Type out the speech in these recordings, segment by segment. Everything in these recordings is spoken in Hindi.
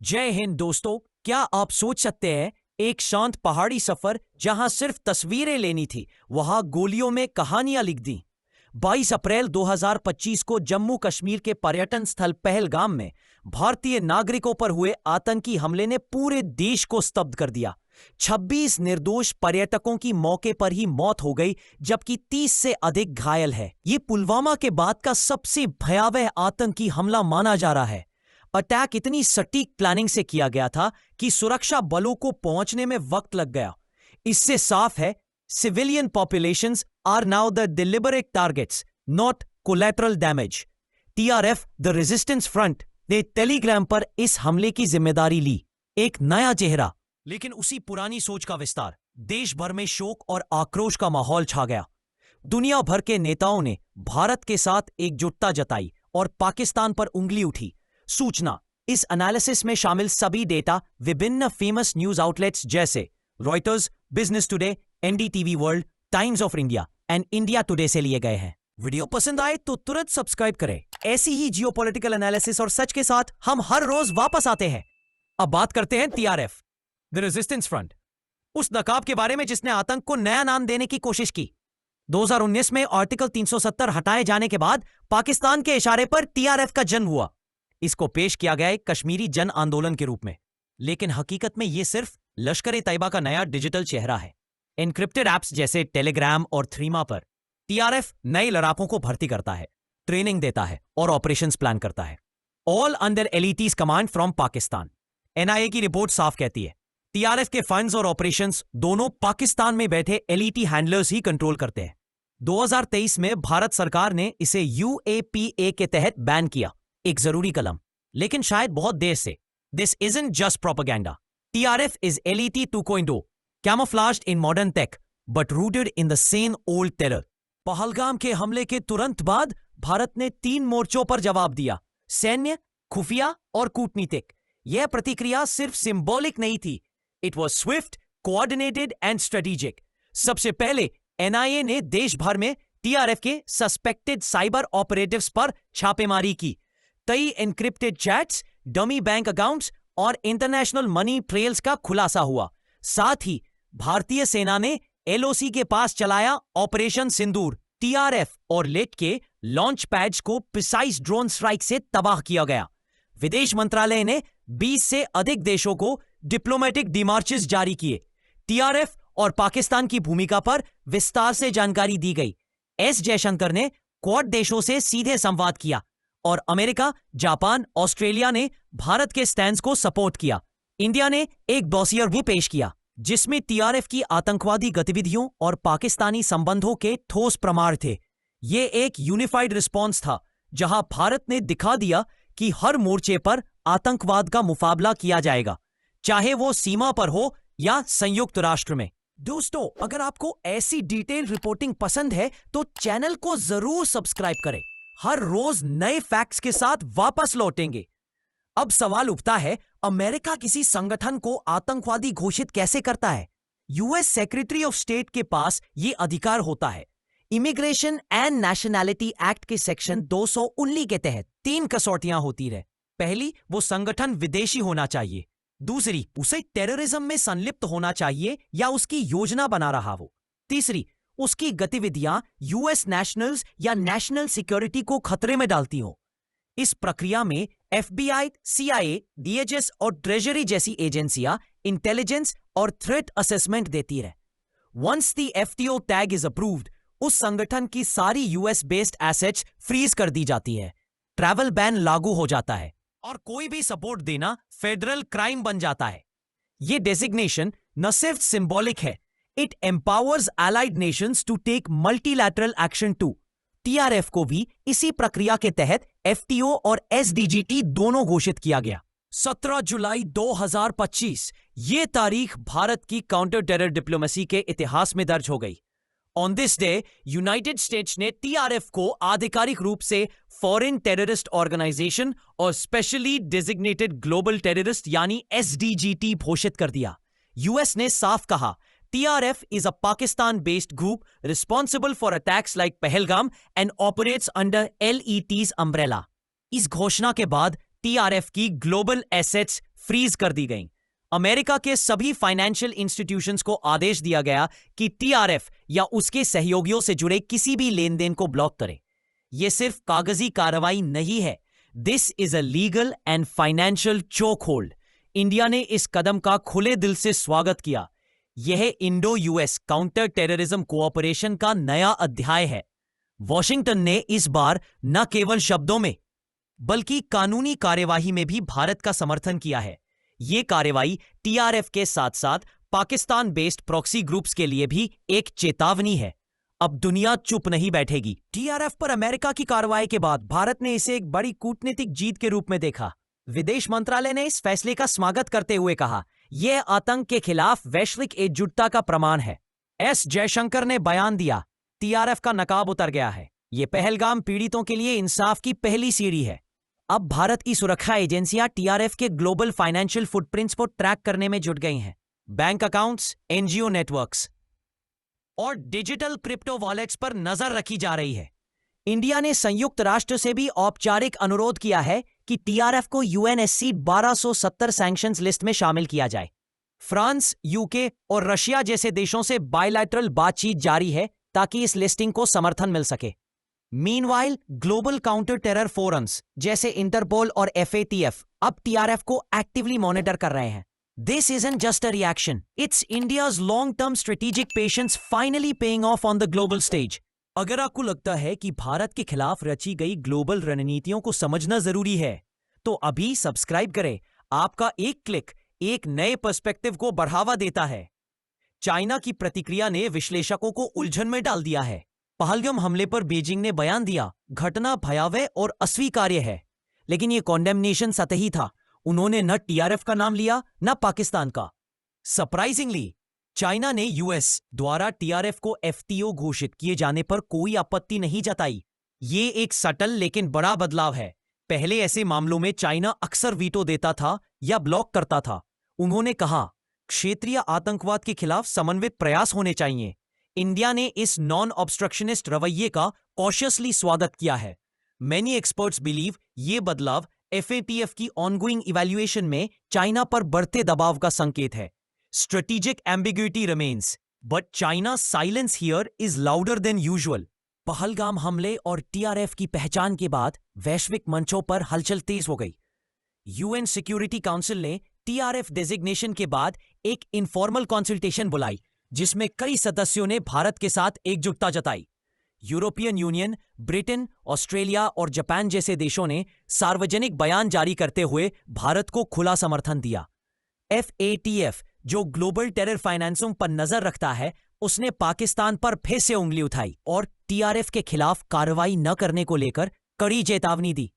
जय हिंद दोस्तों। क्या आप सोच सकते हैं एक शांत पहाड़ी सफर जहां सिर्फ तस्वीरें लेनी थी, वहां गोलियों में कहानियां लिख दी। 22 अप्रैल 2025 को जम्मू कश्मीर के पर्यटन स्थल पहलगाम में भारतीय नागरिकों पर हुए आतंकी हमले ने पूरे देश को स्तब्ध कर दिया। 26 निर्दोष पर्यटकों की मौके पर ही मौत हो गई, जबकि 30 से अधिक घायल है। ये पुलवामा के बाद का सबसे भयावह आतंकी हमला माना जा रहा है। अटैक इतनी सटीक प्लानिंग से किया गया था कि सुरक्षा बलों को पहुंचने में वक्त लग गया। इससे साफ है, civilian populations are now the deliberate targets, not collateral damage. TRF, the resistance front, ने टेलीग्राम पर इस हमले की जिम्मेदारी ली। एक नया चेहरा, लेकिन उसी पुरानी सोच का विस्तार। देश भर में शोक और आक्रोश का माहौल छा गया। दुनिया भर के नेताओं ने भारत के साथ एकजुटता जताई और पाकिस्तान पर उंगली उठी। सूचना, इस एनालिसिस में शामिल सभी डेटा विभिन्न फेमस न्यूज आउटलेट्स जैसे Reuters, business today, NDTV world, times of India and India today से लिए गए हैं। वीडियो पसंद आए तो तुरंत सब्सक्राइब करें। ऐसी ही जियोपॉलिटिकल एनालिसिस और सच के साथ हम हर रोज वापस आते हैं। अब बात करते हैं टीआरएफ, द रेजिस्टेंस फ्रंट, उस नकाब के बारे में जिसने आतंक को नया नाम देने की कोशिश की। 2019 में आर्टिकल 370 हटाए जाने के बाद पाकिस्तान के इशारे पर टीआरएफ का जन्म हुआ। इसको पेश किया गया एक कश्मीरी जन आंदोलन के रूप में, लेकिन हकीकत में यह सिर्फ लश्कर-ए-तैयबा का नया डिजिटल चेहरा है। एन्क्रिप्टेड ऐप्स जैसे टेलीग्राम और थ्रीमा पर टीआरएफ नए लड़ाकों को भर्ती करता है, ट्रेनिंग देता है और ऑपरेशंस प्लान करता है, all under LeT's command from Pakistan. NIA की रिपोर्ट साफ कहती है टीआरएफ के फंड्स और ऑपरेशंस दोनों पाकिस्तान में बैठे एलईटी हैंडलर्स ही कंट्रोल करते हैं। 2023 में भारत सरकार ने इसे यूएपीए के तहत बैन किया, एक जरूरी कदम, लेकिन शायद बहुत देर से। This isn't just propaganda. TRF is LET 2.0, camouflaged in modern tech but rooted in the same old terror। Pahalgam के हमले के तुरंत बाद भारत ने 3 मोर्चों पर जवाब दिया, सैन्य, खुफिया और कूटनीतिक। यह प्रतिक्रिया सिर्फ सिंबॉलिक नहीं थी, it was Swift, coordinated and strategic. सबसे पहले एनआईए ने देश भर में टीआरएफ के सस्पेक्टेड साइबर ऑपरेटिव्स पर छापेमारी की। कई encrypted chats, dummy bank accounts और इंटरनेशनल मनी ट्रेल्स का खुलासा हुआ। साथ ही भारतीय सेना ने एलओसी के पास चलाया ऑपरेशन सिंदूर। टीआरएफ और लेट के लॉन्च पैड्स को प्रिसाइज ड्रोन स्ट्राइक से तबाह किया गया। विदेश मंत्रालय ने 20 से अधिक देशों को डिप्लोमेटिक डिमार्चेस जारी किए। टीआरएफ और पाकिस्तान की भूमिका पर विस्तार से जानकारी दी गई। एस जयशंकर ने क्वाड देशों से सीधे संवाद किया और अमेरिका, जापान, ऑस्ट्रेलिया ने भारत के स्टैंड को सपोर्ट किया। इंडिया ने एक डॉसियर भी पेश किया जिसमें टीआरएफ की आतंकवादी गतिविधियों और पाकिस्तानी संबंधों के ठोस प्रमाण थे। यह एक यूनिफाइड रिस्पॉन्स था जहां भारत ने दिखा दिया कि हर मोर्चे पर आतंकवाद का मुकाबला किया जाएगा, चाहे वो सीमा पर हो या संयुक्त राष्ट्र में। दोस्तों, अगर आपको ऐसी डिटेल रिपोर्टिंग पसंद है तो चैनल को जरूर सब्सक्राइब करें। हर रोज नए फैक्ट्स के साथ वापस लौटेंगे। अब सवाल उठता है, अमेरिका किसी संगठन को आतंकवादी घोषित कैसे करता है? यूएस सेक्रेटरी ऑफ स्टेट के पास यह अधिकार होता है। इमिग्रेशन एंड नेशनैलिटी एक्ट के सेक्शन 219 के तहत 3 कसौटियां होती है। पहली, वो संगठन विदेशी होना चाहिए। दूसरी, उसे टेररिज्म में संलिप्त होना चाहिए या उसकी योजना बना रहा हो। तीसरी, उसकी गतिविधियां यूएस नेशनल्स या नेशनल सिक्योरिटी को खतरे में डालती हो। इस प्रक्रिया में एफबीआई, सीआईए, डीएचएस और ट्रेजरी जैसी एजेंसियां इंटेलिजेंस और थ्रेट असेसमेंट देती है। Once the FTO tag is approved, उस संगठन की सारी यूएस बेस्ड एसेट्स फ्रीज कर दी जाती है, ट्रैवल बैन लागू हो जाता है और कोई भी सपोर्ट देना फेडरल क्राइम बन जाता है। यह डेजिग्नेशन न सिर्फ सिंबॉलिक है, it empowers allied nations to take multilateral action too। TRF को भी इसी प्रक्रिया के तहत एफटीओ और एसडीजीटी दोनों घोषित किया गया। 17 जुलाई 2025 ये तारीख भारत की काउंटर टेरर डिप्लोमेसी के इतिहास में दर्ज हो गई। On this day United states ने टीआरएफ को आधिकारिक रूप से फॉरेन टेररिस्ट ऑर्गेनाइजेशन और स्पेशली डेजिग्नेटेड ग्लोबल टेररिस्ट यानी एसडीजीटी घोषित कर दिया। यूएस ने साफ कहा, TRF is a Pakistan-based group responsible for attacks like Pahalgam and operates under LET's umbrella। इस घोषणा के बाद TRF की ग्लोबल एसेट्स फ्रीज कर दी गईं। अमेरिका के सभी फाइनेंशियल इंस्टीट्यूशंस को आदेश दिया गया कि टीआरएफ या उसके सहयोगियों से जुड़े किसी भी लेन देन को ब्लॉक करे। यह सिर्फ कागजी कार्रवाई नहीं है, this is a legal and financial chokehold. India ने इस कदम का खुले दिल से स्वागत किया। यह Indo US counter terrorism cooperation का नया अध्याय है। वॉशिंगटन ने इस बार न केवल शब्दों में बल्कि कानूनी कार्यवाही में भी भारत का समर्थन किया है। यह कार्रवाई टीआरएफ के साथ साथ पाकिस्तान बेस्ड प्रॉक्सी ग्रुप्स के लिए भी एक चेतावनी है। अब दुनिया चुप नहीं बैठेगी। टीआरएफ पर अमेरिका की कार्रवाई के बाद भारत ने इसे एक बड़ी कूटनीतिक जीत के रूप में देखा। विदेश मंत्रालय ने इस फैसले का स्वागत करते हुए कहा, यह आतंक के खिलाफ वैश्विक एकजुटता का प्रमाण है। एस जयशंकर ने बयान दिया, टीआरएफ का नकाब उतर गया है। यह पहलगाम पीड़ितों के लिए इंसाफ की पहली सीढ़ी है। अब भारत की सुरक्षा एजेंसियां टीआरएफ के ग्लोबल फाइनेंशियल फुटप्रिंट्स को ट्रैक करने में जुट गई हैं। बैंक अकाउंट्स, एनजीओ नेटवर्क्स और डिजिटल क्रिप्टो वॉलेट्स पर नजर रखी जा रही है। इंडिया ने संयुक्त राष्ट्र से भी औपचारिक अनुरोध किया है कि टीआरएफ को यूएनएससी 1270 सैंक्शंस लिस्ट में शामिल किया जाए। फ्रांस, यूके और रशिया जैसे देशों से बायलैटरल बातचीत जारी है ताकि इस लिस्टिंग को समर्थन मिल सके। Meanwhile, global counter terror forums जैसे इंटरपोल और एफएटीएफ अब टीआरएफ को एक्टिवली मॉनिटर कर रहे हैं। This isn't just a reaction, it's India's long term strategic patience finally paying off on the global stage. अगर आपको लगता है कि भारत के खिलाफ रची गई ग्लोबल रणनीतियों को समझना जरूरी है, तो अभी सब्सक्राइब करें। आपका एक क्लिक एक नए पर्सपेक्टिव को बढ़ावा देता है। चाइना की प्रतिक्रिया ने विश्लेषकों को उलझन में डाल दिया है। पहलगाम हमले पर बीजिंग ने बयान दिया, घटना भयावह और अस्वीकार्य है, लेकिन यह कॉन्डेमनेशन सतही था। उन्होंने न टीआरएफ का नाम लिया न पाकिस्तान का। सरप्राइजिंगली चाइना ने यूएस द्वारा टीआरएफ को एफटीओ घोषित किए जाने पर कोई आपत्ति नहीं जताई। ये एक सटल लेकिन बड़ा बदलाव है। पहले ऐसे मामलों में चाइना अक्सर वीटो देता था या ब्लॉक करता था। उन्होंने कहा, क्षेत्रीय आतंकवाद के खिलाफ समन्वित प्रयास होने चाहिए। इंडिया ने इस नॉन ऑब्स्ट्रक्शनिस्ट रवैये का कॉशियसली स्वागत किया है। मेनी एक्सपर्ट्स बिलीव ये बदलाव एफएटीएफ की ऑनगोइंग इवैल्यूएशन में चाइना पर बढ़ते दबाव का संकेत है। Strategic ambiguity remains, but China silence here is louder than usual. Pahalgam हमले और टीआरएफ की पहचान के बाद वैश्विक मंचों पर हलचल तेज हो गई। यूएन सिक्योरिटी काउंसिल ने टीआरएफ डेजिग्नेशन के बाद एक इनफॉर्मल कंसल्टेशन बुलाई, जिसमें कई सदस्यों ने भारत के साथ एकजुटता जताई। यूरोपियन यूनियन, ब्रिटेन, ऑस्ट्रेलिया और जापान जैसे देशों ने सार्वजनिक बयान जारी करते हुए भारत को खुला समर्थन दिया। एफएटीएफ, जो ग्लोबल टेरर फाइनेंसिंग पर नजर रखता है, उसने पाकिस्तान पर फिर से उंगली उठाई और टीआरएफ के खिलाफ कार्रवाई न करने को लेकर कड़ी चेतावनी दी।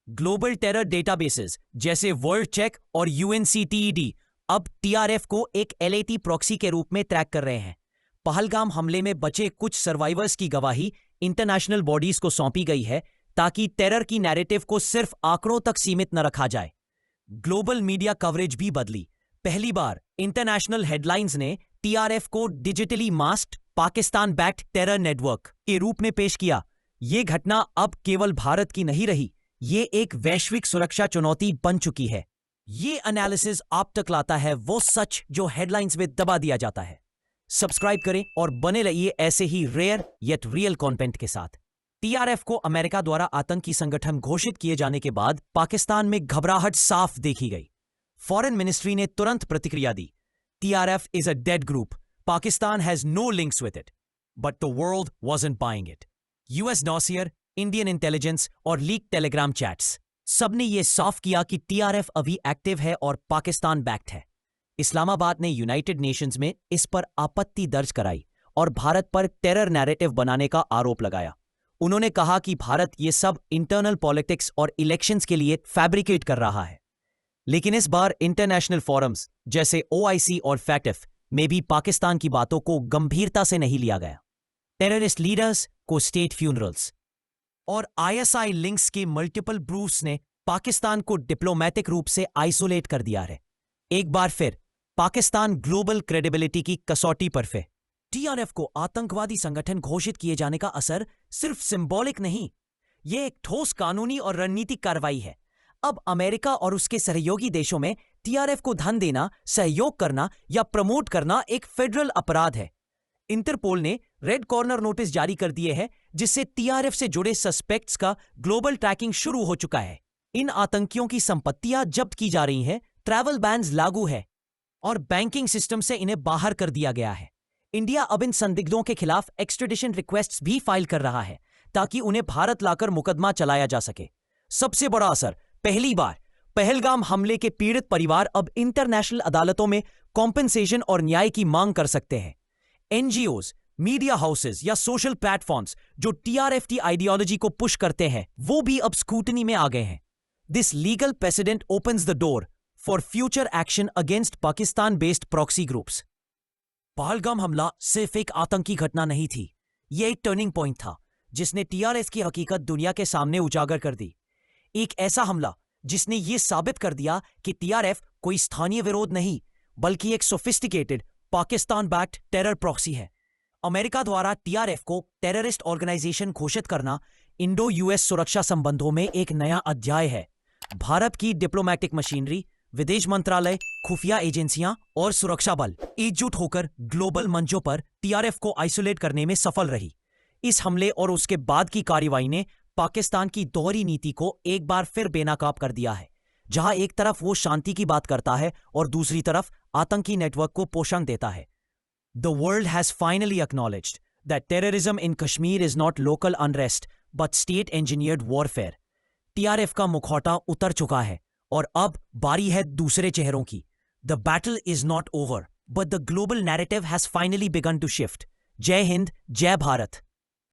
ग्लोबल टेरर डेटाबेसेस जैसे वर्ल्ड चेक और यूएनसीटीईडी अब टीआरएफ को एक एलएटी प्रॉक्सी के रूप में ट्रैक कर रहे हैं। पहलगाम हमले में बचे कुछ सर्वाइवर्स की गवाही इंटरनेशनल बॉडीज को सौंपी गई है ताकि टेरर की नैरेटिव को सिर्फ आंकड़ों तक सीमित न रखा जाए। ग्लोबल मीडिया कवरेज भी बदली। पहली बार इंटरनेशनल हेडलाइंस ने टीआरएफ को digitally masked Pakistan backed terror network के रूप में पेश किया। यह घटना अब केवल भारत की नहीं रही, ये एक वैश्विक सुरक्षा चुनौती बन चुकी है। ये एनालिसिस आप तक लाता है वो सच जो हेडलाइंस में दबा दिया जाता है। सब्सक्राइब करें और बने रहिए ऐसे ही रेयर येट रियल कंटेंट के साथ। टीआरएफ को अमेरिका द्वारा आतंकी संगठन घोषित किए जाने के बाद पाकिस्तान में घबराहट साफ देखी गई। फॉरेन मिनिस्ट्री ने तुरंत प्रतिक्रिया दी, TRF is a dead group, Pakistan has no links with it, but the world wasn't buying it. US dossier, Indian intelligence और लीक टेलीग्राम चैट्स सबने यह साफ किया कि टीआरएफ अभी एक्टिव है और पाकिस्तान बैक्ड है। इस्लामाबाद ने यूनाइटेड नेशंस में इस पर आपत्ति दर्ज कराई और भारत पर टेरर नैरेटिव बनाने का आरोप लगाया। उन्होंने कहा कि भारत ये सब इंटरनल पॉलिटिक्स और इलेक्शंस के लिए फैब्रिकेट कर रहा है। लेकिन इस बार इंटरनेशनल फोरम्स जैसे ओआईसी और फैक्टिफ में भी पाकिस्तान की बातों को गंभीरता से नहीं लिया गया। टेररिस्ट लीडर्स को स्टेट फ्यूनरल्स और आईएसआई लिंक्स के मल्टीपल प्रूफ्स ने पाकिस्तान को डिप्लोमैटिक रूप से आइसोलेट कर दिया है। एक बार फिर पाकिस्तान ग्लोबल क्रेडिबिलिटी की कसौटी पर है। टीआरएफ को आतंकवादी संगठन घोषित किए जाने का असर सिर्फ सिंबॉलिक नहीं, यह एक ठोस कानूनी और रणनीतिक कार्रवाई है। अब अमेरिका और उसके सहयोगी देशों में टीआरएफ को धन देना, सहयोग करना या प्रमोट करना एक फेडरल अपराध है। इंटरपोल ने रेड कॉर्नर नोटिस जारी कर दिए हैं, जिससे टीआरएफ से जुड़े सस्पेक्ट्स का ग्लोबल ट्रैकिंग शुरू हो चुका है। इन आतंकियों की संपत्तियां जब्त की जा रही हैं, ट्रैवल बैन्स लागू है और बैंकिंग सिस्टम से इन्हें बाहर कर दिया गया है। इंडिया अब इन संदिग्धों के खिलाफ एक्सट्रेडिशन रिक्वेस्ट्स भी फाइल कर रहा है ताकि उन्हें भारत लाकर मुकदमा चलाया जा सके। सबसे बड़ा असर, पहली बार पहलगाम हमले के पीड़ित परिवार अब इंटरनेशनल अदालतों में कॉम्पेंसेशन और न्याय की मांग कर सकते हैं। एनजीओज, मीडिया हाउसेज या सोशल प्लेटफॉर्म्स जो टीआरएफ की आइडियोलॉजी को पुश करते हैं, वो भी अब स्क्रूटनी में आ गए हैं। This legal president opens the door for future action against Pakistan based proxy groups. Pahalgam हमला सिर्फ एक आतंकी घटना नहीं थी, यह एक टर्निंग पॉइंट था जिसने टीआरएफ की हकीकत दुनिया के सामने उजागर कर दी। एक ऐसा हमला जिसने यह साबित कर दिया कि टीआरएफ कोई स्थानीय विरोध नहीं, बल्कि एक sophisticated Pakistan backed terror proxy है। अमेरिका द्वारा टीआरएफ को टेररिस्ट ऑर्गेनाइजेशन घोषित करना इंडो यूएस सुरक्षा संबंधों में एक नया अध्याय है। भारत की डिप्लोमैटिक मशीनरी, विदेश मंत्रालय, खुफिया एजेंसियां और सुरक्षा बल एकजुट होकर ग्लोबल मंचों पर टीआरएफ को आइसोलेट करने में सफल रही। इस हमले और उसके बाद की कार्रवाई ने पाकिस्तान की दोहरी नीति को एक बार फिर बेनकाब कर दिया है, जहां एक तरफ वो शांति की बात करता है और दूसरी तरफ आतंकी नेटवर्क को पोषण देता है। The world has finally acknowledged that terrorism in Kashmir is not local unrest but state-engineered warfare. TRF का मुखौटा उतर चुका है और अब बारी है दूसरे चेहरों की। The battle is not over, but the global narrative has finally begun to shift. जय हिंद, जय भारत।